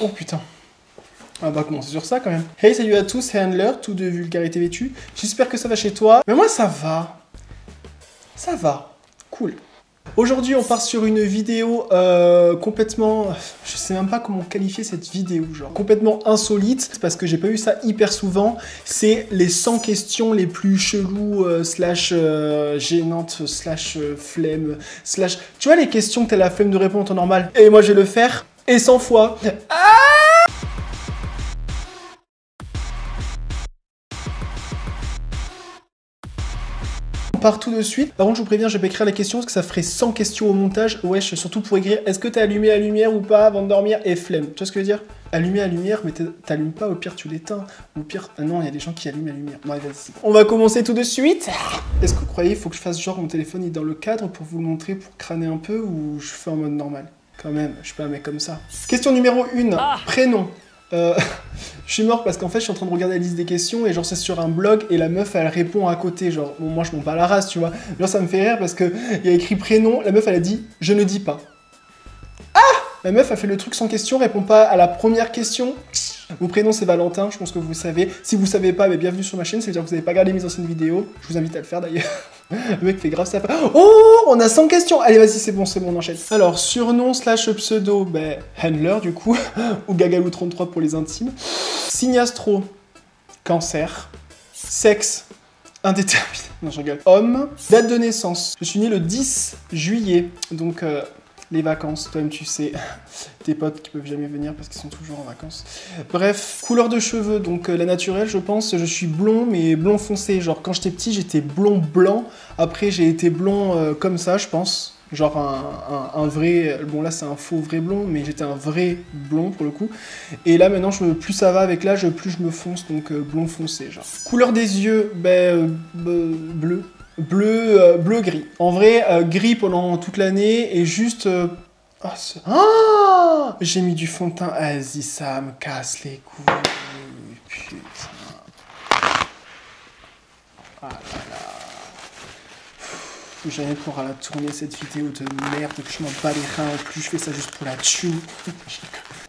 Oh putain. On va commencer sur ça quand même. Hey, salut à tous, c'est Handler, tout de vulgarité vêtue. J'espère que ça va chez toi. Mais moi, ça va. Ça va. Cool. Aujourd'hui, on part sur une vidéo complètement... Je sais même pas comment qualifier cette vidéo, genre complètement insolite, parce que j'ai pas eu ça hyper souvent. C'est les 100 questions les plus cheloues, slash gênantes, slash flemme, slash... Tu vois les questions que t'as la flemme de répondre en temps normal? Et moi, je vais le faire, et 100 fois. On part tout de suite. Par contre, je vous préviens, je vais pas écrire les questions parce que ça ferait 100 questions au montage. Wesh, surtout pour écrire est-ce que t'as allumé la lumière ou pas avant de dormir et flemme. Tu vois ce que je veux dire? Allumer la lumière, mais t'allumes pas, au pire tu l'éteins. Au pire, ah non, il y a des gens qui allument la lumière. Bon, allez, vas-y. On va commencer tout de suite. Est-ce que vous croyez qu'il faut que je fasse genre mon téléphone est dans le cadre pour vous le montrer, pour crâner un peu, ou je fais en mode normal? Quand même, je suis pas un mec comme ça. Question numéro 1. Prénom. Je suis mort parce qu'en fait je suis en train de regarder la liste des questions et genre c'est sur un blog et la meuf elle répond à côté, genre bon moi je m'en bats la race tu vois, genre ça me fait rire parce que il y a écrit prénom, la meuf elle a dit je ne dis pas. Ah, la meuf a fait le truc sans question, répond pas à la première question. Mon prénom c'est Valentin, je pense que vous savez. Si vous savez pas, mais bienvenue sur ma chaîne, ça veut dire que vous n'avez pas regardé mes anciennes vidéos. Je vous invite à le faire d'ailleurs. Le mec fait grave ça. Oh, on a 100 questions. Allez vas-y c'est bon, on enchaîne. Alors surnom slash pseudo, ben Handler du coup, ou Gagalou33 pour les intimes. Signe astro, Cancer. Sexe, indéterminé. Non je rigole. Homme. Date de naissance. Je suis né le 10 juillet, donc les vacances, toi-même tu sais, tes potes qui peuvent jamais venir parce qu'ils sont toujours en vacances. Bref, couleur de cheveux, donc la naturelle je pense, je suis blond mais blond foncé, genre quand j'étais petit j'étais blond blanc, après j'ai été blond comme ça je pense, genre un vrai, bon là c'est un faux vrai blond, mais j'étais un vrai blond pour le coup, et là maintenant plus ça va avec l'âge, plus je me fonce, donc blond foncé genre. Couleur des yeux, ben bleu. Bleu-gris. En vrai, gris pendant toute l'année et juste... Ah, j'ai mis du fond de teint. Vas-y, ça me casse les couilles. Putain. Ah là là. Jamais pourra la tourner cette vidéo de merde, que je m'en bats les reins. En plus, je fais ça juste pour la thune.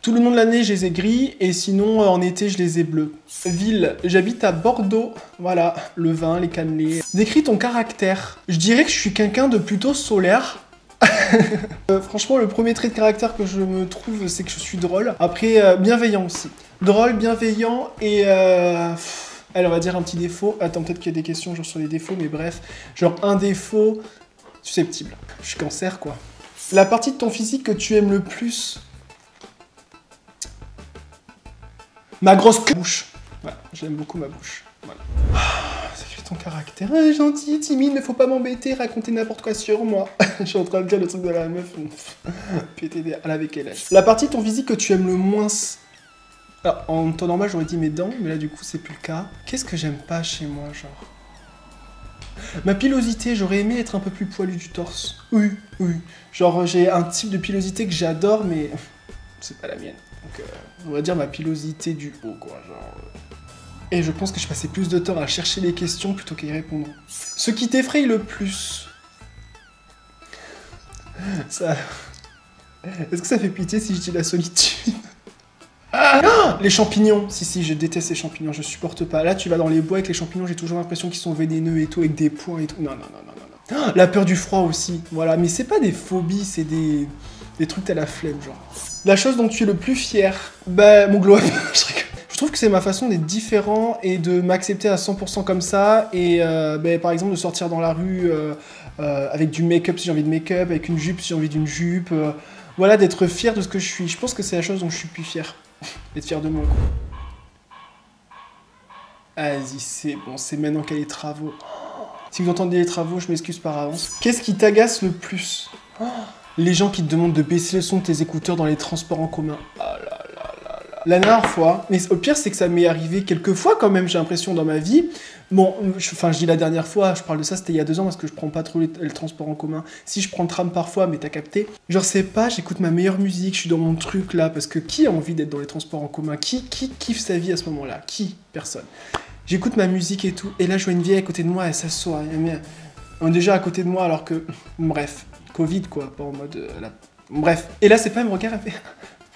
Tout le long de l'année, je les ai gris, et sinon, en été, je les ai bleus. Ville, j'habite à Bordeaux. Voilà, le vin, les cannelés. Décris ton caractère. Je dirais que je suis quelqu'un de plutôt solaire. Franchement, le premier trait de caractère que je me trouve, c'est que je suis drôle. Après, bienveillant aussi. Drôle, bienveillant, et... Alors, on va dire un petit défaut. Attends, peut-être qu'il y a des questions genre sur les défauts, mais bref. Genre, un défaut... susceptible. Je suis Cancer, quoi. La partie de ton physique que tu aimes le plus... Ma grosse bouche. Voilà, j'aime beaucoup ma bouche. Voilà. Ça fait ton caractère. Gentil, timide, ne faut pas m'embêter, raconter n'importe quoi sur moi. Je suis en train de dire le truc de la meuf. Péter des... Elle avait quel âge? La partie de ton physique que tu aimes le moins... Alors, en temps normal, j'aurais dit mes dents, mais là, du coup, c'est plus le cas. Qu'est-ce que j'aime pas chez moi, genre? Ma pilosité, j'aurais aimé être un peu plus poilu du torse. Oui, oui. Genre, j'ai un type de pilosité que j'adore, mais c'est pas la mienne. Donc, on va dire ma pilosité du haut, quoi. Genre... Et je pense que je passais plus de temps à chercher les questions plutôt qu'à y répondre. Ce qui t'effraie le plus? Ça... Est-ce que ça fait pitié si je dis la solitude? Ah, les champignons. Si, je déteste les champignons, je supporte pas. Là, tu vas dans les bois avec les champignons, j'ai toujours l'impression qu'ils sont vénéneux et tout, avec des points et tout. Non. Ah, la peur du froid aussi, voilà. Mais c'est pas des phobies, c'est des trucs t'as la flemme, genre. La chose dont tu es le plus fier, bah, mon glow up. Je trouve que c'est ma façon d'être différent et de m'accepter à 100% comme ça. Et bah, par exemple, de sortir dans la rue avec du make-up si j'ai envie de make-up, avec une jupe si j'ai envie d'une jupe. Voilà, d'être fier de ce que je suis. Je pense que c'est la chose dont je suis plus fier. Être fier de moi, quoi. Vas-y, c'est bon, c'est maintenant qu'il y a les travaux. Si vous entendez les travaux, je m'excuse par avance. Qu'est-ce qui t'agace le plus? Les gens qui te demandent de baisser le son de tes écouteurs dans les transports en commun. Ah là là là là. La dernière fois, mais au pire, c'est que ça m'est arrivé quelques fois quand même, j'ai l'impression, dans ma vie. Bon, je dis la dernière fois, je parle de ça, c'était il y a 2 ans parce que je prends pas trop les transports en commun. Si je prends le tram parfois, mais t'as capté. Genre, c'est pas, j'écoute ma meilleure musique, je suis dans mon truc là, parce que qui a envie d'être dans les transports en commun? Qui kiffe sa vie à ce moment-là? Qui? Personne. J'écoute ma musique et tout, et là, je vois une vieille à côté de moi, elle s'assoit. Elle est déjà à côté de moi alors que... Bref, Covid quoi, pas en mode... Bref. Et là, c'est pas, elle me regarde, elle fait...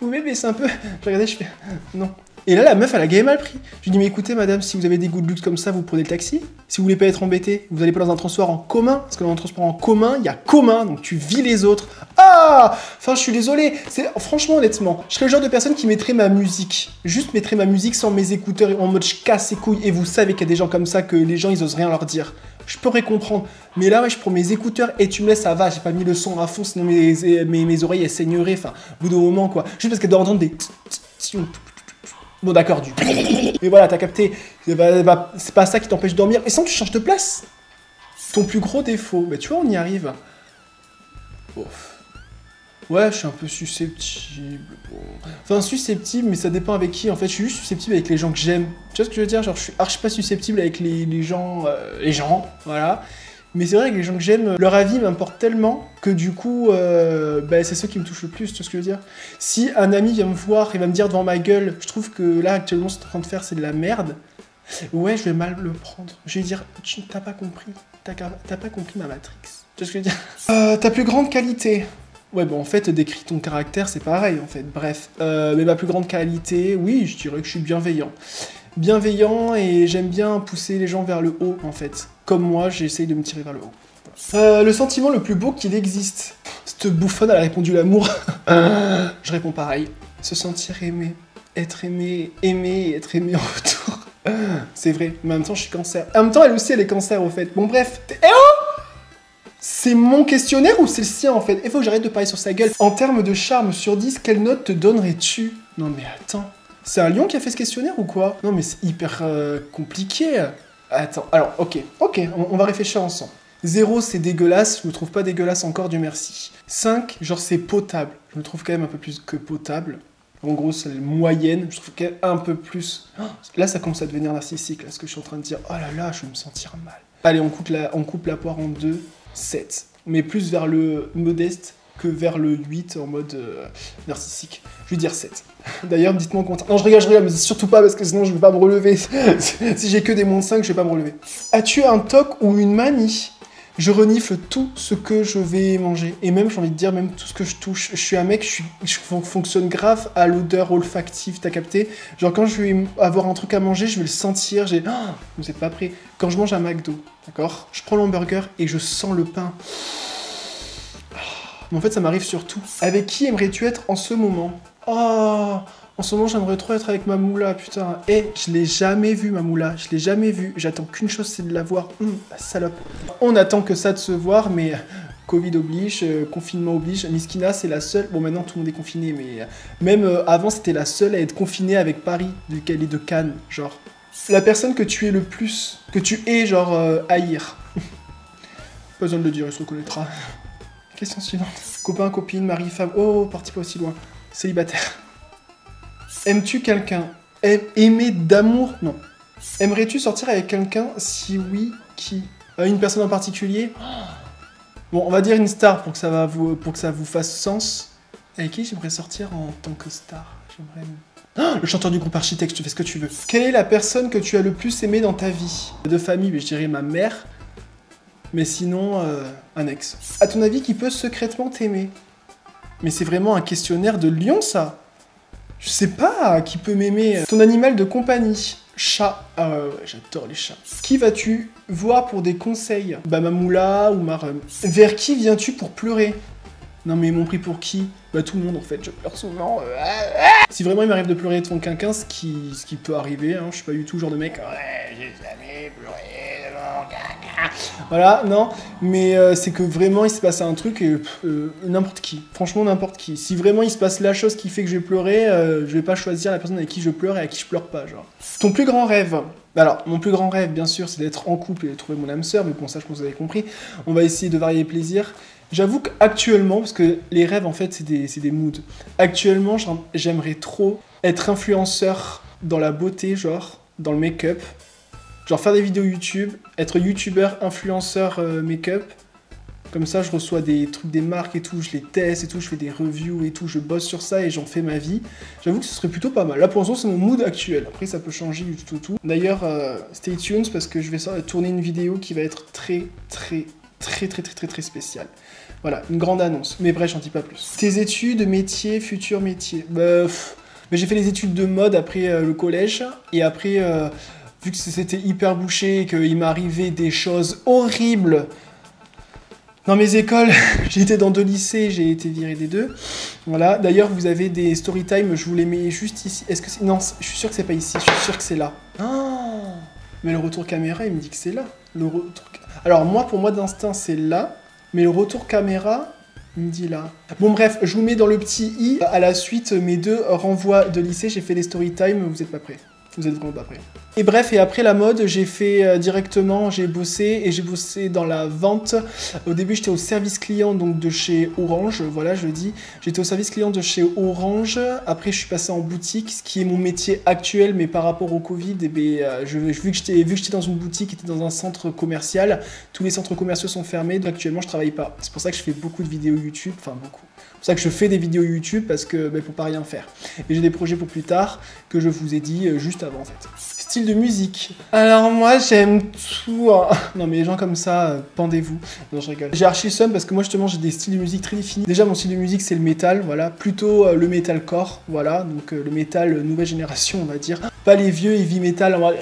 vous pouvez baisser un peu? Je regardais, je fais, non. Et là, la meuf, elle a gagné mal pris. Je lui dis, mais écoutez, madame, si vous avez des goûts de luxe comme ça, vous prenez le taxi. Si vous voulez pas être embêté, vous allez pas dans un transport en commun. Parce que dans un transport en commun, il y a commun, donc tu vis les autres. Ah! Enfin, je suis désolé. Franchement, honnêtement, je serais le genre de personne qui mettrait ma musique. Juste mettrait ma musique sans mes écouteurs en mode je casse les couilles. Et vous savez qu'il y a des gens comme ça que les gens, ils osent rien leur dire. Je pourrais comprendre. Mais là, ouais, je prends mes écouteurs et tu me laisses, ça va. J'ai pas mis le son à fond, sinon mes oreilles, elles saigneraient. Enfin, au bout d'un moment, quoi. Juste parce qu'elles doivent entendre des... Bon d'accord, du... Mais voilà, t'as capté. C'est pas ça qui t'empêche de dormir. Et sans que tu changes de place. Ton plus gros défaut, bah tu vois, on y arrive. Ouf. Ouais, je suis un peu susceptible. Bon. Enfin, susceptible, mais ça dépend avec qui. En fait, je suis juste susceptible avec les gens que j'aime. Tu vois ce que je veux dire? Genre, je suis archi pas susceptible avec les gens... voilà. Mais c'est vrai que les gens que j'aime, leur avis m'importe tellement que du coup, c'est ceux qui me touchent le plus, tu vois ce que je veux dire? Si un ami vient me voir et va me dire devant ma gueule, je trouve que là, actuellement, ce que t'es en train de faire, c'est de la merde, ouais, je vais mal le prendre. Je vais dire, tu t'as pas compris. T'as pas compris ma Matrix. Tu vois ce que je veux dire? Ta plus grande qualité. Ouais, bon, en fait, décris ton caractère, c'est pareil, en fait. Bref. Mais ma plus grande qualité, oui, je dirais que je suis bienveillant. Bienveillant et j'aime bien pousser les gens vers le haut, en fait. Comme moi, j'essaye de me tirer vers le haut. Voilà. Le sentiment le plus beau qu'il existe. Cette bouffonne, elle a répondu l'amour. Je réponds pareil. Se sentir aimé. Être aimé, aimer et être aimé en retour. C'est vrai, mais en même temps, je suis cancer. En même temps, elle aussi, elle est cancer, au fait. Bon, bref. Eh oh! C'est mon questionnaire ou c'est le sien, en fait? Il faut que j'arrête de parler sur sa gueule. En termes de charme sur 10, quelle note te donnerais-tu? Non, mais attends. C'est un lion qui a fait ce questionnaire ou quoi? Non, mais c'est hyper compliqué. Attends, alors, ok, on va réfléchir ensemble. 0, c'est dégueulasse, je me trouve pas dégueulasse encore, Dieu merci. 5, genre c'est potable, je me trouve quand même un peu plus que potable. En gros, c'est la moyenne, je trouve quand même un peu plus... Là, ça commence à devenir narcissique, là, ce que je suis en train de dire. Oh là là, je vais me sentir mal. Allez, on coupe la poire en 2, 7. Mais plus vers le modeste que vers le 8 en mode narcissique. Je vais dire 7. D'ailleurs, dites-moi en commentaire. Non, je rigole, mais surtout pas parce que sinon je vais pas me relever. Si j'ai que des moins de 5, je vais pas me relever. As-tu un toc ou une manie? Je renifle tout ce que je vais manger. Et même, j'ai envie de dire, même tout ce que je touche. Je suis un mec, je fonctionne grave à l'odeur olfactive, t'as capté? Genre, quand je vais avoir un truc à manger, je vais le sentir. Vous êtes pas prêts. Quand je mange un McDo, d'accord? Je prends l'hamburger et je sens le pain. Mais en fait, ça m'arrive surtout. Avec qui aimerais-tu être en ce moment? Oh, en ce moment, j'aimerais trop être avec ma moula, putain. Je l'ai jamais vue, ma moula. Je l'ai jamais vue. J'attends qu'une chose, c'est de la voir. La salope. On attend que ça de se voir, mais Covid oblige, confinement oblige. Miskina, c'est la seule... Bon, maintenant, tout le monde est confiné, mais même avant, c'était la seule à être confinée avec Paris, duquel est de Cannes, genre. La personne que tu es le plus... Que tu es, genre, haïr. Pas besoin de le dire, il se reconnaîtra. Question suivante. Copain, copine, mari, femme... Oh, parti pas aussi loin. Célibataire. Aimes-tu quelqu'un? Aimer d'amour? Non. Aimerais-tu sortir avec quelqu'un? Si oui, qui? Une personne en particulier? Bon, on va dire une star pour que ça vous fasse sens. Avec qui j'aimerais sortir en tant que star? Le chanteur du groupe Architecte, tu fais ce que tu veux. Quelle est la personne que tu as le plus aimé dans ta vie? De famille, mais je dirais ma mère. Mais sinon, un ex. À ton avis, qui peut secrètement t'aimer? Mais c'est vraiment un questionnaire de lion, ça. Je sais pas qui peut m'aimer. Ton animal de compagnie? Chat. Ah ouais, j'adore les chats. Qui vas-tu voir pour des conseils? Bah ma moula ou ma rhum. Vers qui viens-tu pour pleurer? Non mais mon prix pour qui? Bah tout le monde en fait, je pleure souvent. Si vraiment il m'arrive de pleurer devant quelqu'un, ce qui peut arriver, hein, je suis pas du tout le genre de mec... Ouais, j'ai jamais pleuré devant quelqu'un. Voilà, non, mais c'est que vraiment il se passe un truc, n'importe qui, franchement n'importe qui. Si vraiment il se passe la chose qui fait que je vais pleurer, je vais pas choisir la personne avec qui je pleure et à qui je pleure pas, genre. Ton plus grand rêve? Alors, mon plus grand rêve, bien sûr, c'est d'être en couple et de trouver mon âme sœur, mais bon, ça je pense que vous avez compris. On va essayer de varier les plaisirs. J'avoue qu'actuellement, parce que les rêves en fait c'est des moods, actuellement j'aimerais trop être influenceur dans la beauté, genre, dans le make-up. Genre faire des vidéos YouTube, être youtubeur, influenceur make-up. Comme ça, je reçois des trucs des marques et tout, je les teste et tout, je fais des reviews et tout, je bosse sur ça et j'en fais ma vie. J'avoue que ce serait plutôt pas mal. Là, pour l'instant, c'est mon mood actuel. Après, ça peut changer du tout. D'ailleurs, stay tuned parce que je vais tourner une vidéo qui va être très spéciale. Voilà, une grande annonce. Mais bref, j'en dis pas plus. Tes études, métier, futur métier. Bah, mais j'ai fait les études de mode après le collège. Et après, vu que c'était hyper bouché et qu'il m'arrivait des choses horribles dans mes écoles, j'ai été dans 2 lycées, j'ai été viré des 2. Voilà. D'ailleurs, vous avez des story time, je vous les mets juste ici. Est-ce que c'est... Non, je suis sûr que c'est pas ici, je suis sûr que c'est là. Oh, mais le retour caméra, il me dit que c'est là. Le retour... Alors moi, pour moi d'instinct, c'est là. Mais le retour caméra, il me dit là. Bon bref, je vous mets dans le petit i. À la suite, mes 2 renvois de lycée, j'ai fait les story time, vous êtes pas prêts. Vous êtes vraiment pas prêts. Et bref, et après la mode, j'ai fait directement, j'ai bossé dans la vente. Au début, j'étais au service client donc de chez Orange, voilà, je le dis. J'étais au service client de chez Orange. Après, je suis passé en boutique, ce qui est mon métier actuel, mais par rapport au Covid, eh bien, vu que j'étais dans une boutique, qui était dans un centre commercial, tous les centres commerciaux sont fermés, donc actuellement, je travaille pas. C'est pour ça que je fais beaucoup de vidéos YouTube, enfin beaucoup. C'est pour ça que je fais des vidéos YouTube, parce que pour pas rien faire. Et j'ai des projets pour plus tard, que je vous ai dit juste avant en fait. Style de musique. Alors moi j'aime tout. Hein. Non mais les gens comme ça, pendez-vous. Non je rigole. J'ai archi seum parce que moi justement j'ai des styles de musique très définis. Déjà mon style de musique c'est le métal, voilà. Plutôt le metalcore, voilà. Donc le métal nouvelle génération on va dire. Pas les vieux heavy metal en mode...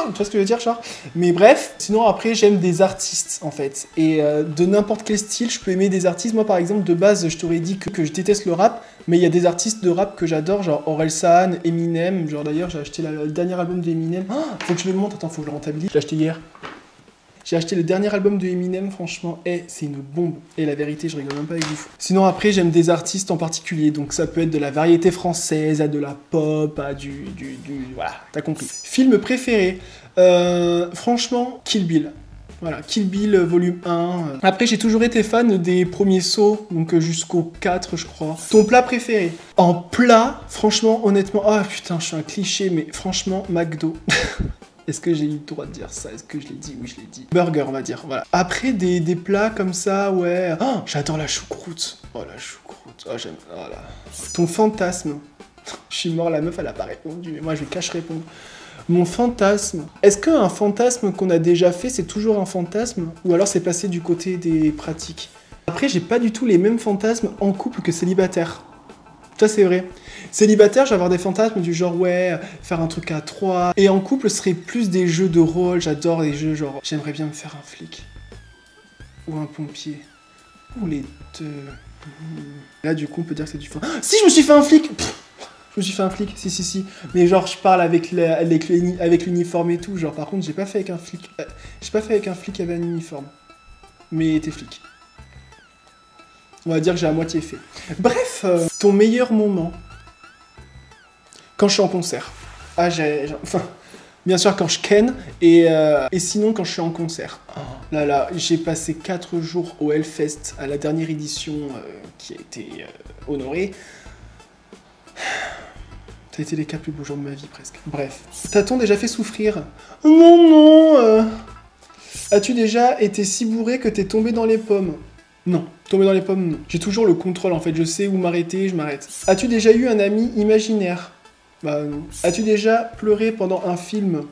Tu vois ce que je veux dire, genre? Mais bref, sinon après j'aime des artistes en fait. Et de n'importe quel style, je peux aimer des artistes. Moi par exemple, de base, je t'aurais dit que je déteste le rap, mais il y a des artistes de rap que j'adore, genre Orelsan, Eminem. Genre d'ailleurs, j'ai acheté le dernier album d'Eminem. Oh, faut que je le monte, attends, faut que je le rentabilise. Je l'ai acheté hier. J'ai acheté le dernier album de Eminem, franchement, c'est une bombe. Et la vérité, je rigole même pas avec vous. Sinon, après, j'aime des artistes en particulier. Donc, ça peut être de la variété française, à de la pop, à du voilà, t'as compris. Film préféré. Franchement, Kill Bill. Voilà, Kill Bill volume 1. Après, j'ai toujours été fan des premiers sauts, donc jusqu'au 4, je crois. Ton plat préféré? En plat, franchement, honnêtement... Ah, putain, je suis un cliché, mais franchement, McDo. Est-ce que j'ai eu le droit de dire ça? Est-ce que je l'ai dit? Oui, je l'ai dit. Burger, on va dire, voilà. Après, des plats comme ça, ouais... Oh, j'adore la choucroute. Oh, la choucroute. Oh, j'aime... Oh là. Ton fantasme. Je suis mort, la meuf, elle a pas répondu, mais moi, je vais cache répondre. Mon fantasme. Est-ce qu'un fantasme qu'on a déjà fait, c'est toujours un fantasme? Ou alors c'est passé du côté des pratiques? Après, j'ai pas du tout les mêmes fantasmes en couple que célibataire. Ça, c'est vrai. Célibataire, je vais avoir des fantasmes du genre, ouais, faire un truc à 3. Et en couple, ce serait plus des jeux de rôle. J'adore les jeux genre, j'aimerais bien me faire un flic. Ou un pompier. Ou les 2. Là, du coup, on peut dire que c'est du fantasme. Si, je me suis fait un flic! Je me suis fait un flic, si. Mais genre, je parle avec l'uniforme et tout. Genre, par contre, j'ai pas fait avec un flic. J'ai pas fait avec un flic qui avait un uniforme. Mais t'es flic. On va dire que j'ai à moitié fait. Bref, ton meilleur moment. Quand je suis en concert. Ah, enfin, bien sûr, quand je ken. Et sinon, quand je suis en concert. Oh, là, j'ai passé 4 jours au Hellfest, à la dernière édition qui a été honorée. Ça a été les 4 plus beaux jours de ma vie, presque. Bref. T'a-t-on déjà fait souffrir? Non. As-tu déjà été si bourré que t'es tombé dans les pommes? Non. Tomber dans les pommes, non. J'ai toujours le contrôle, en fait. Je sais où m'arrêter, je m'arrête. As-tu déjà eu un ami imaginaire? Bah non. As-tu déjà pleuré pendant un film?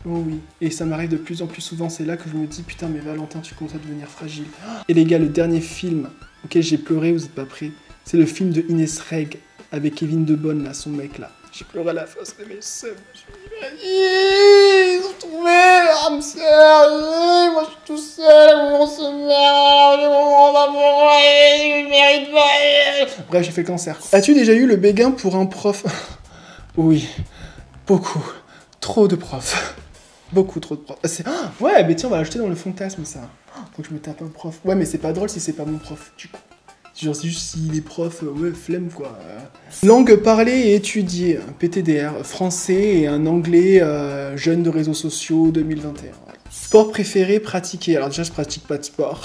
Oh oui. Et ça m'arrive de plus en plus souvent. C'est là que je me dis, putain, mais Valentin, tu commences à devenir fragile. Et les gars, le dernier film auquel j'ai pleuré, vous êtes pas prêts? C'est le film de Inès Reg avec Kevin De Bonne, là, son mec, là. J'ai pleuré à la face de mes sœurs. Je me dis, ils ont trouvé l'âme sœur. Moi, je suis tout seul. On se mérite pas. Bref, j'ai fait le cancer. As-tu déjà eu le béguin pour un prof? Oui, beaucoup. Trop de profs. Beaucoup trop de profs. Ouais, mais tiens, on va l'ajouter dans le fantasme, ça. Faut que je me tape un prof. Ouais, mais c'est pas drôle si c'est pas mon prof, du coup. Genre, c'est juste si les profs, ouais, flemme, quoi. Langue parlée et étudiée, PTDR, français et un anglais jeune de réseaux sociaux 2021. Ouais. Sport préféré, pratiquer. Alors déjà, je pratique pas de sport.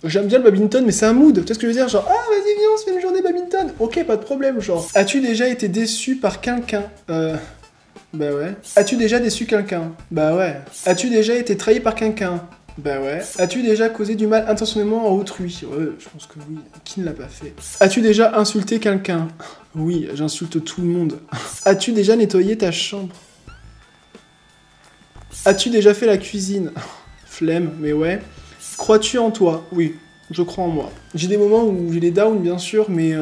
J'aime bien le badminton, mais c'est un mood. Tu vois ce que je veux dire? Genre, ah, vas-y, viens, on se fait une journée badminton. Ok, pas de problème, genre. As-tu déjà été déçu par quelqu'un? Bah ouais. As-tu déjà déçu quelqu'un? Bah ouais. As-tu déjà été trahi par quelqu'un? Bah ouais. As-tu déjà causé du mal intentionnellement à autrui? Ouais, je pense que oui. Qui ne l'a pas fait? As-tu déjà insulté quelqu'un? Oui, j'insulte tout le monde. As-tu déjà nettoyé ta chambre? As-tu déjà fait la cuisine? Flemme, mais ouais. Crois-tu en toi? Oui, je crois en moi. J'ai des moments où j'ai des downs, bien sûr, mais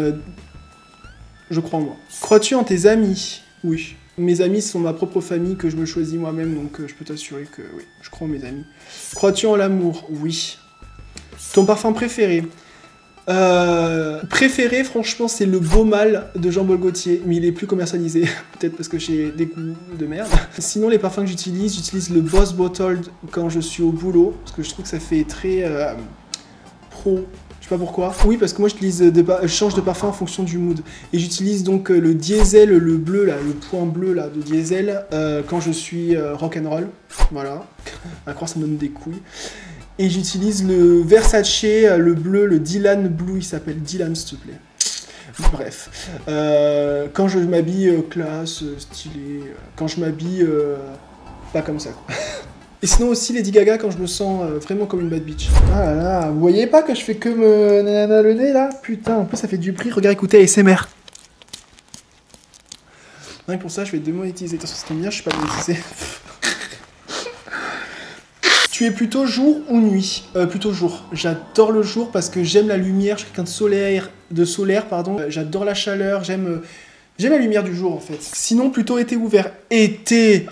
je crois en moi. Crois-tu en tes amis? Oui. Mes amis sont ma propre famille que je me choisis moi-même, donc je peux t'assurer que oui, je crois en mes amis. Crois-tu en l'amour? Oui. Ton parfum préféré? Préféré, franchement, c'est le Beau Mal de Jean-Paul Gaultier, mais il est plus commercialisé, peut-être parce que j'ai des goûts de merde. Sinon, les parfums que j'utilise le Boss Bottled quand je suis au boulot, parce que je trouve que ça fait très pro. Je sais pas pourquoi. Oui, parce que moi je change de parfum en fonction du mood. Et j'utilise donc le Diesel, le bleu là, le point bleu là de Diesel quand je suis rock'n'roll. Voilà. À croire ça me donne des couilles. Et j'utilise le Versace, le bleu, le Dylan Blue, il s'appelle Dylan s'il te plaît. Bref. Quand je m'habille classe, stylé, quand je m'habille pas comme ça quoi. Et sinon aussi Lady Gaga quand je me sens vraiment comme une bad bitch. Ah là là, vous voyez pas que je fais que me nanana le nez là? Putain, en plus ça fait du bruit, regarde, écoutez ASMR. Non, pour ça je vais démonétiser. Attention, c'est bien, je suis pas monétisé. Tu es plutôt jour ou nuit? Plutôt jour. J'adore le jour parce que j'aime la lumière, je suis quelqu'un de solaire, pardon. J'adore la chaleur, j'aime la lumière du jour en fait. Sinon plutôt été ouvert. Été!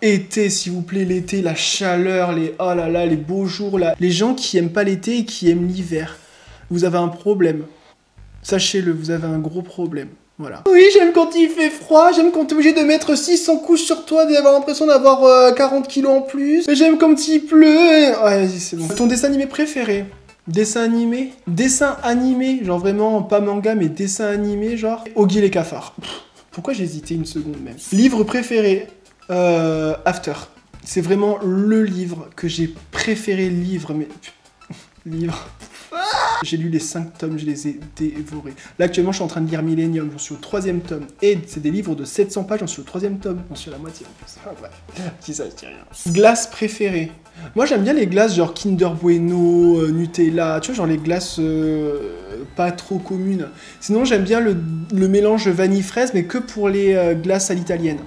Été, s'il vous plaît, l'été, la chaleur, oh là là, les beaux jours là. Les gens qui aiment pas l'été et qui aiment l'hiver, vous avez un problème. Sachez-le, vous avez un gros problème. Voilà. Oui, j'aime quand il fait froid, j'aime quand t'es obligé de mettre 600 couches sur toi, d'avoir l'impression d'avoir 40 kilos en plus. J'aime quand il pleut. Ouais, vas-y, c'est bon. Ton dessin animé préféré? Dessin animé? Dessin animé, genre vraiment pas manga, mais dessin animé, genre Oggy les cafards. Pourquoi j'ai hésité une seconde même? Livre préféré? After. C'est vraiment le livre que j'ai préféré livre, mais... livre... J'ai lu les 5 tomes, je les ai dévorés. Là actuellement je suis en train de lire Millennium, j'en suis au 3e tome. Et c'est des livres de 700 pages, j'en suis au 3e tome. J'en suis à la moitié en plus. Ah bref, si ça je dis rien. Glace préférée. Moi j'aime bien les glaces genre Kinder Bueno, Nutella, tu vois genre les glaces pas trop communes. Sinon j'aime bien le mélange vanille-fraise mais que pour les glaces à l'italienne.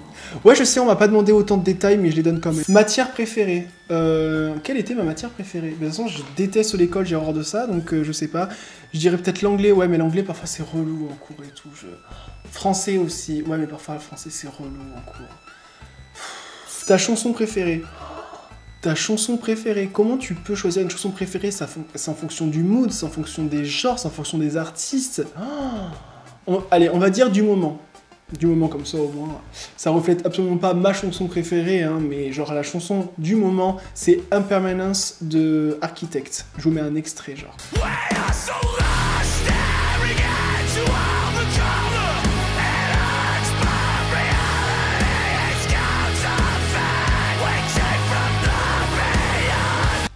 Ouais je sais on m'a pas demandé autant de détails mais je les donne quand même. Matière préférée. Quelle était ma matière préférée? De toute façon je déteste l'école, j'ai horreur de ça donc je sais pas. Je dirais peut-être l'anglais, ouais mais l'anglais parfois c'est relou en cours et tout. Français aussi, ouais mais parfois le français c'est relou en cours. Ta chanson préférée? Ta chanson préférée, comment tu peux choisir une chanson préférée? C'est en fonction du mood, c'est en fonction des genres, c'est en fonction des artistes. Allez, on va dire du moment. Du moment comme ça au moins. Ça reflète absolument pas ma chanson préférée, hein, mais genre la chanson du moment, c'est Impermanence de Architect. Je vous mets un extrait genre.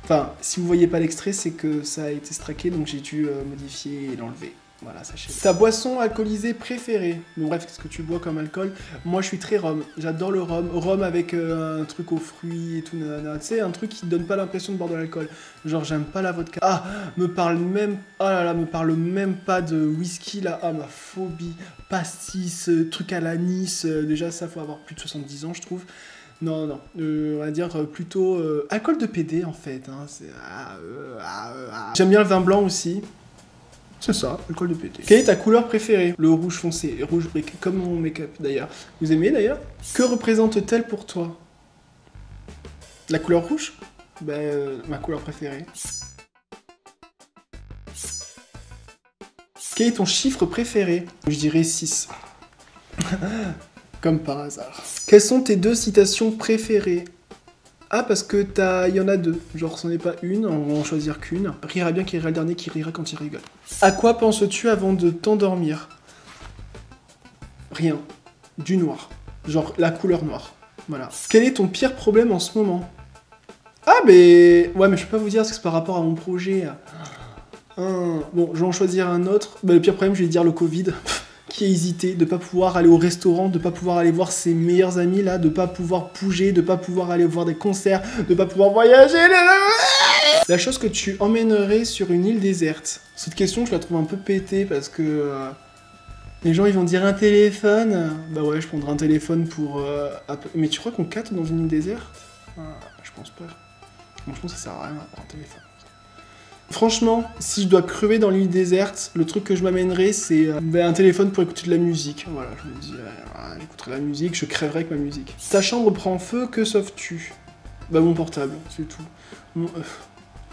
Enfin, si vous voyez pas l'extrait, c'est que ça a été straqué, donc j'ai dû modifier et l'enlever. Voilà, sachez. Ta boisson alcoolisée préférée? Bon bref, qu'est-ce que tu bois comme alcool? Moi je suis très rhum, j'adore le rhum. Rhum avec un truc aux fruits et tout, nanana. Tu sais, un truc qui te donne pas l'impression de boire de l'alcool. Genre j'aime pas la vodka. Ah, me parle même pas de whisky là. Ah, ma phobie. Pastis, truc à l'anis. Déjà ça, faut avoir plus de 70 ans je trouve. Non, on va dire plutôt alcool de PD en fait. Hein. J'aime bien le vin blanc aussi. C'est ça, alcool de PD. Quelle est ta couleur préférée? Le rouge foncé, rouge brique, comme mon make-up d'ailleurs. Vous aimez d'ailleurs? Que représente-t-elle pour toi? La couleur rouge? Ma couleur préférée. Quel est ton chiffre préféré? Je dirais 6. Comme par hasard. Quelles sont tes 2 citations préférées? Ah, parce que il y en a 2. Genre, c'en est pas une, on va en choisir qu'une. Rira bien qui rira le dernier qui rira quand il rigole. À quoi penses-tu avant de t'endormir? Rien. Du noir. Genre, la couleur noire. Voilà. Quel est ton pire problème en ce moment? Ah, ouais, mais je peux pas vous dire parce que c'est par rapport à mon projet. Bon, je vais en choisir un autre. Le pire problème, je vais dire le Covid. Qui a hésité de pas pouvoir aller au restaurant, de pas pouvoir aller voir ses meilleurs amis là, de pas pouvoir bouger, de pas pouvoir aller voir des concerts, de pas pouvoir voyager. La chose que tu emmènerais sur une île déserte. Cette question, je la trouve un peu pétée parce que les gens ils vont dire un téléphone. Bah ouais, je prendrai un téléphone pour. Mais tu crois qu'on capte dans une île déserte? Je pense pas. Franchement, ça sert à rien d'avoir un téléphone. Franchement, si je dois crever dans l'île déserte, le truc que je m'amènerais, c'est un téléphone pour écouter de la musique. Voilà, je me dis, j'écouterai la musique, je crèverai avec ma musique. Ta chambre prend feu, que sauves-tu? Bah mon portable, c'est tout.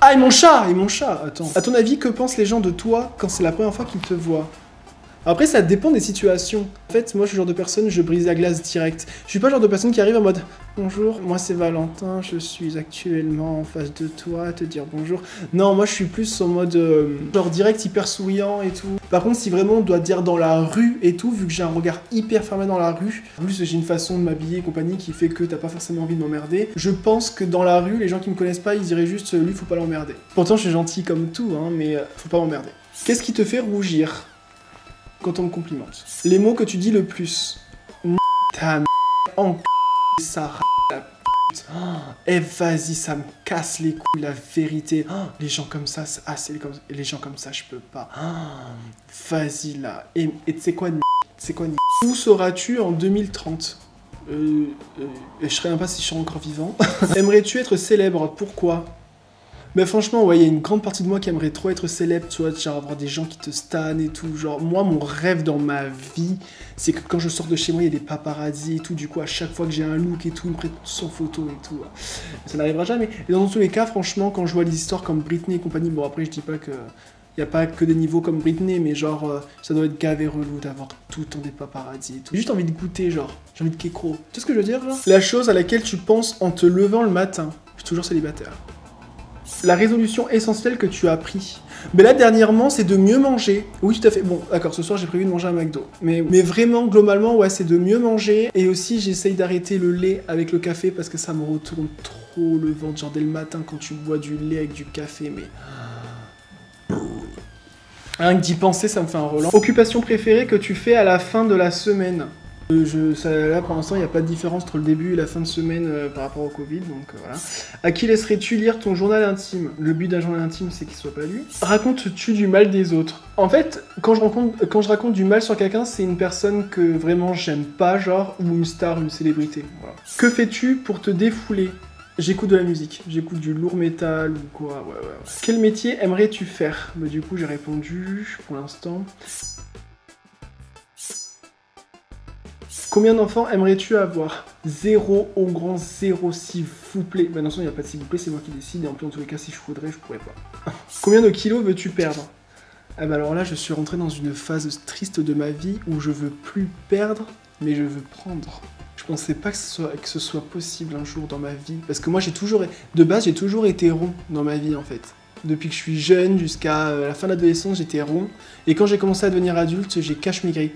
Ah, et mon chat! Et mon chat! Attends. À ton avis, que pensent les gens de toi quand c'est la première fois qu'ils te voient? Après, ça dépend des situations. En fait, moi, je suis le genre de personne, je brise la glace direct. Je suis pas le genre de personne qui arrive en mode « Bonjour, moi c'est Valentin, je suis actuellement en face de toi, te dire bonjour. » Non, moi, je suis plus en mode genre direct, hyper souriant et tout. Par contre, si vraiment on doit dire dans la rue et tout, vu que j'ai un regard hyper fermé dans la rue, en plus, j'ai une façon de m'habiller et compagnie qui fait que t'as pas forcément envie de m'emmerder, je pense que dans la rue, les gens qui me connaissent pas, ils diraient juste « Lui, faut pas l'emmerder. » Pourtant, je suis gentil comme tout, hein, mais faut pas m'emmerder. Qu'est-ce qui te fait rougir quand on me complimente? Les mots que tu dis le plus. Ta m***, en ça la pute. Eh vas-y, ça me casse les couilles, la vérité. Les gens comme ça, les gens comme ça, je peux pas. Vas-y là. Et tu sais quoi, où seras-tu en 2030? Je serais même pas si je serais encore vivant. Aimerais-tu être célèbre? Pourquoi? Mais franchement, ouais, il y a une grande partie de moi qui aimerait trop être célèbre, tu vois, genre avoir des gens qui te stannent et tout. Genre, moi, mon rêve dans ma vie, c'est que quand je sors de chez moi, il y a des paparazzis et tout. Du coup, à chaque fois que j'ai un look et tout, ils me prennent 100 photos et tout. Ça n'arrivera jamais. Et dans tous les cas, franchement, quand je vois les histoires comme Britney et compagnie, bon, après, je dis pas que... Y a pas que des niveaux comme Britney, mais genre, ça doit être gavé relou d'avoir tout le temps des paparazzis et tout. J'ai juste envie de goûter, genre, j'ai envie de kékro. Tu sais ce que je veux dire, genre? La chose à laquelle tu penses en te levant le matin. Je suis toujours célibataire. La résolution essentielle que tu as pris. Mais là, dernièrement, c'est de mieux manger. Oui, tout à fait. Bon, d'accord, ce soir, j'ai prévu de manger un McDo. Mais vraiment, globalement, ouais, c'est de mieux manger. Et aussi, j'essaye d'arrêter le lait avec le café parce que ça me retourne trop le ventre. Genre, dès le matin, quand tu bois du lait avec du café, mais... Rien que d'y penser, ça me fait un relent. Occupation préférée que tu fais à la fin de la semaine. Là, pour l'instant, il n'y a pas de différence entre le début et la fin de semaine par rapport au Covid, donc voilà. À qui laisserais-tu lire ton journal intime? Le but d'un journal intime, c'est qu'il soit pas lu. Racontes-tu du mal des autres? En fait, quand je raconte du mal sur quelqu'un, c'est une personne que vraiment j'aime pas, genre, ou une star, une célébrité. Voilà. Que fais-tu pour te défouler? J'écoute de la musique, j'écoute du lourd métal ou quoi, ouais. Quel métier aimerais-tu faire? Bah, du coup, j'ai répondu pour l'instant. Combien d'enfants aimerais-tu avoir? 0 au grand 0, s'il vous plaît. Bah non, il n'y a pas de s'il vous plaît, c'est moi qui décide. Et en plus, en tous les cas, si je voudrais, je pourrais pas. Combien de kilos veux-tu perdre? Ah bah alors là, je suis rentré dans une phase triste de ma vie où je veux plus perdre, mais je veux prendre. Je pensais pas que ce soit possible un jour dans ma vie. Parce que moi, de base, j'ai toujours été rond dans ma vie, en fait. Depuis que je suis jeune jusqu'à la fin de l'adolescence, j'étais rond. Et quand j'ai commencé à devenir adulte, j'ai cache-maigri.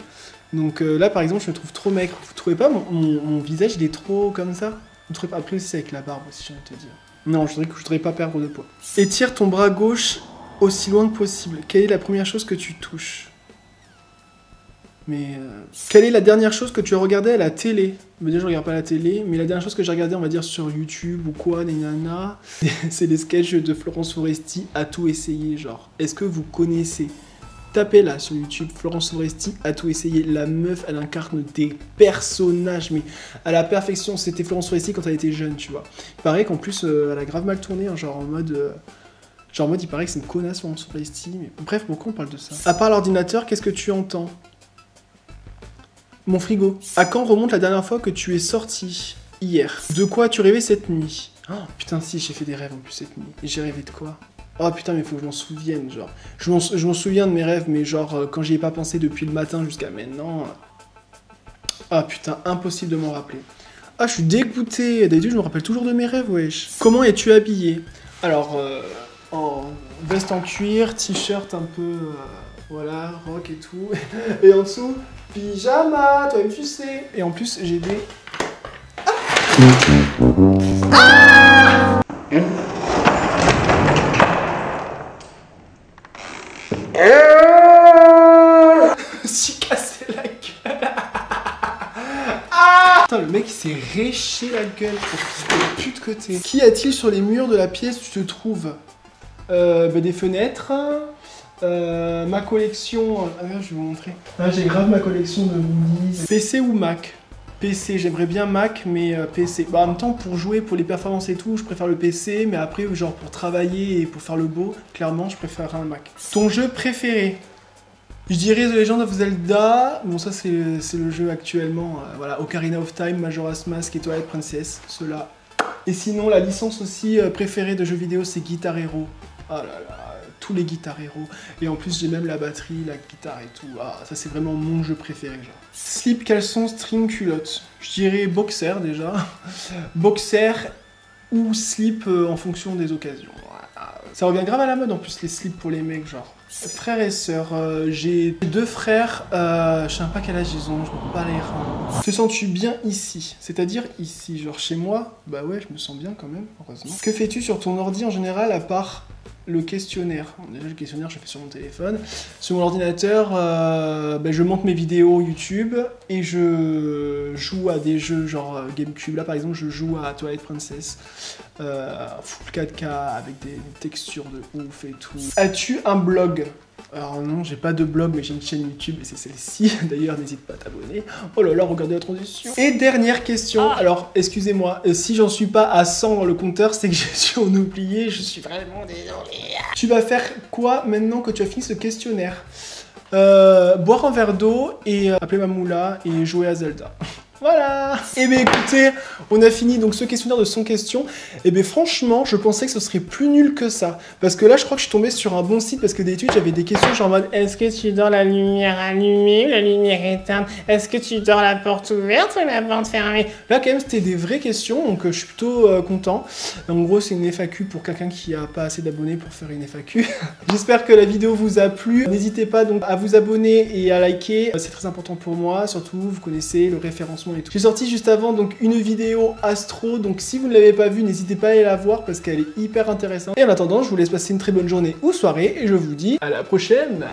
Donc là, par exemple, je me trouve trop maigre. Vous trouvez pas mon visage, il est trop comme ça? Vous trouvez pas? Après aussi, c'est avec la barbe aussi, j'ai envie de te dire. Non, je voudrais pas perdre de poids. Étire ton bras gauche aussi loin que possible. Quelle est la première chose que tu touches? Mais quelle est la dernière chose que tu as regardée à la télé? Je veux dire, je regarde pas la télé, mais la dernière chose que j'ai regardée, on va dire sur YouTube ou quoi, nanana, c'est les sketchs de Florence Foresti, à tout essayer, genre. Est-ce que vous connaissez? Tapez là sur YouTube, Florence Foresti, à tout essayer. La meuf, elle incarne des personnages, mais à la perfection. C'était Florence Foresti quand elle était jeune, tu vois. Il paraît qu'en plus, elle a grave mal tourné, hein, genre en mode, il paraît que c'est une connasse Florence Foresti. Mais bref, pourquoi on parle de ça? À part l'ordinateur, qu'est-ce que tu entends? Mon frigo. À quand remonte la dernière fois que tu es sorti? Hier. De quoi as-tu rêvé cette nuit? Oh putain, si, j'ai fait des rêves en plus cette nuit. Et j'ai rêvé de quoi? Oh putain, mais faut que je m'en souvienne, genre. Je m'en souviens de mes rêves, mais genre, quand j'y ai pas pensé depuis le matin jusqu'à maintenant... Ah putain, impossible de m'en rappeler. Ah, je suis dégoûté. D'habitude, je me rappelle toujours de mes rêves, wesh. Comment es-tu habillé? Alors, en veste en cuir, t-shirt un peu... voilà, rock et tout. Et en dessous, pyjama, toi-même tu sais. Et en plus, j'ai des... Si cassé la gueule. Ah putain, le mec il s'est réché la gueule pour plus de côté. Qu'y a-t-il sur les murs de la pièce où tu te trouves? Des fenêtres. Ma collection... Ah, je vais vous montrer. Là, j'ai grave ma collection de Woolies. PC ou Mac? PC, j'aimerais bien Mac, mais PC. Bah, en même temps, pour jouer, pour les performances et tout, je préfère le PC, mais après, genre pour travailler et pour faire le beau, clairement, je préfère un Mac. Ton jeu préféré? Je dirais The Legend of Zelda. Bon, ça, c'est le jeu actuellement. Voilà, Ocarina of Time, Majora's Mask et Twilight Princess. Ceux-là. Et sinon, la licence aussi préférée de jeux vidéo, c'est Guitar Hero. Oh là là, tous les Guitar Hero. Et en plus, j'ai même la batterie, la guitare et tout. Ah, ça, c'est vraiment mon jeu préféré, genre. Slip, caleçon, string, culotte. Je dirais boxer, déjà. Boxer ou slip en fonction des occasions. Voilà. Ça revient grave à la mode, en plus, les slips pour les mecs, genre. Frères et sœurs, j'ai 2 frères, je sais pas quel âge ils ont, je me bats les reins. Te sens-tu bien ici? C'est-à-dire ici, genre chez moi? Bah ouais, je me sens bien quand même, heureusement. Que fais-tu sur ton ordi en général à part le questionnaire? Déjà le questionnaire je le fais sur mon téléphone. Sur mon ordinateur, bah, je monte mes vidéos YouTube et je joue à des jeux genre GameCube. Là par exemple je joue à Twilight Princess, full 4K avec des textures de ouf et tout. As-tu un blog? Alors non, j'ai pas de blog, mais j'ai une chaîne YouTube et c'est celle-ci. D'ailleurs, n'hésite pas à t'abonner. Oh là là, regardez la transition. Et dernière question. Alors, excusez-moi, si j'en suis pas à 100 dans le compteur, c'est que j'ai su en oublier. Je suis vraiment désolé. Tu vas faire quoi maintenant que tu as fini ce questionnaire? Boire un verre d'eau et appeler ma moula et jouer à Zelda. Voilà. Et bien écoutez, on a fini donc ce questionnaire de 100 questions. Et bien franchement, je pensais que ce serait plus nul que ça. Parce que là, je crois que je suis tombé sur un bon site parce que d'habitude, j'avais des questions genre en mode est-ce que tu dors la lumière allumée ou la lumière éteinte? Est-ce que tu dors la porte ouverte ou la porte fermée? Là, quand même, c'était des vraies questions, donc je suis plutôt content. En gros, c'est une FAQ pour quelqu'un qui a pas assez d'abonnés pour faire une FAQ. J'espère que la vidéo vous a plu. N'hésitez pas donc à vous abonner et à liker. C'est très important pour moi. Surtout, vous connaissez le référencement. J'ai sorti juste avant donc une vidéo Astro, donc si vous ne l'avez pas vue, n'hésitez pas à aller la voir parce qu'elle est hyper intéressante. Et en attendant, je vous laisse passer une très bonne journée ou soirée et je vous dis à la prochaine.